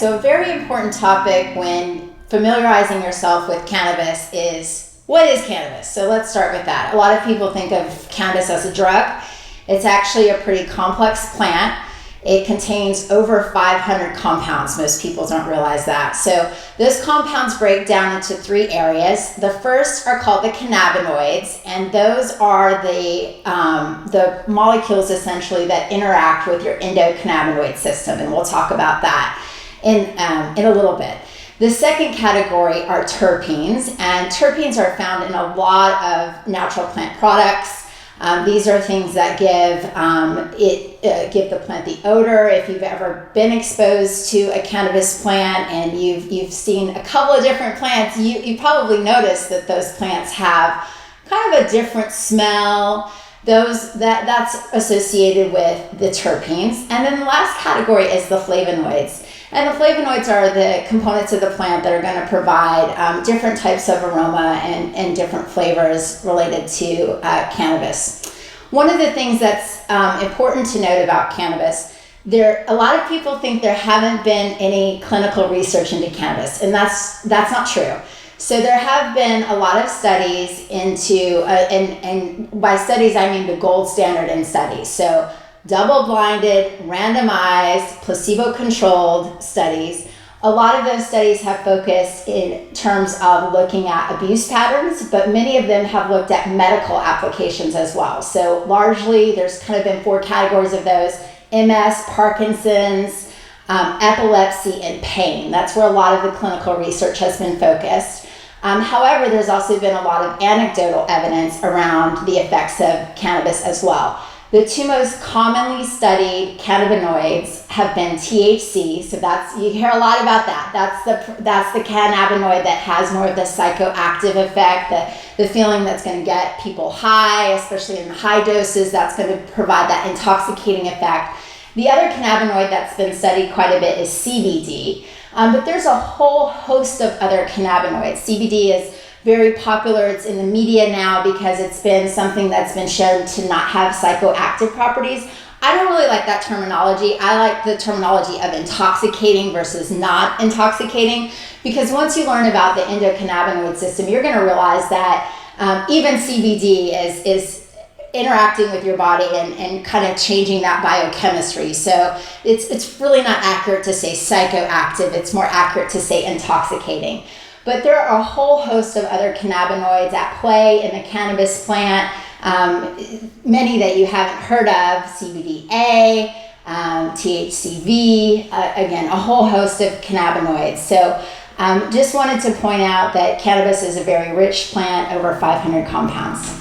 so a very important topic when familiarizing yourself with cannabis is, what is cannabis? So let's start with that. A lot of people think of cannabis as a drug. It's actually a pretty complex plant. It contains over 500 compounds. Most people don't realize that. So those compounds break down into 3 areas. The first are called the cannabinoids, and those are the molecules essentially that interact with your endocannabinoid system, and we'll talk about that in a little bit. The second category are terpenes, and terpenes are found in a lot of natural plant products. These are things that give the plant the odor. If you've ever been exposed to a cannabis plant and you've seen a couple of different plants, you probably noticed that those plants have kind of a different smell. That's associated with the terpenes. And then the last category is the flavonoids. And the flavonoids are the components of the plant that are going to provide different types of aroma and different flavors related to cannabis. One of the things that's important to note about cannabis, a lot of people think there haven't been any clinical research into cannabis, and that's not true. So there have been a lot of studies into, and by studies I mean the gold standard in studies. So double-blinded, randomized, placebo-controlled studies. A lot of those studies have focused in terms of looking at abuse patterns, but many of them have looked at medical applications as well. So largely, there's kind of been 4 categories of those: MS, Parkinson's, epilepsy, and pain. That's where a lot of the clinical research has been focused. However, there's also been a lot of anecdotal evidence around the effects of cannabis as well. The 2 most commonly studied cannabinoids have been THC, so you hear a lot about that. That's the cannabinoid that has more of the psychoactive effect, the feeling that's going to get people high, especially in the high doses. That's going to provide that intoxicating effect. The other cannabinoid that's been studied quite a bit is CBD, but there's a whole host of other cannabinoids. CBD is very popular. It's in the media now because it's been something that's been shown to not have psychoactive properties. I don't really like that terminology. I like the terminology of intoxicating versus not intoxicating, because once you learn about the endocannabinoid system, you're going to realize that even CBD is interacting with your body and kind of changing that biochemistry. So it's really not accurate to say psychoactive. It's more accurate to say intoxicating. But there are a whole host of other cannabinoids at play in the cannabis plant, many that you haven't heard of: CBDA, THCV, again, a whole host of cannabinoids. So just wanted to point out that cannabis is a very rich plant, over 500 compounds.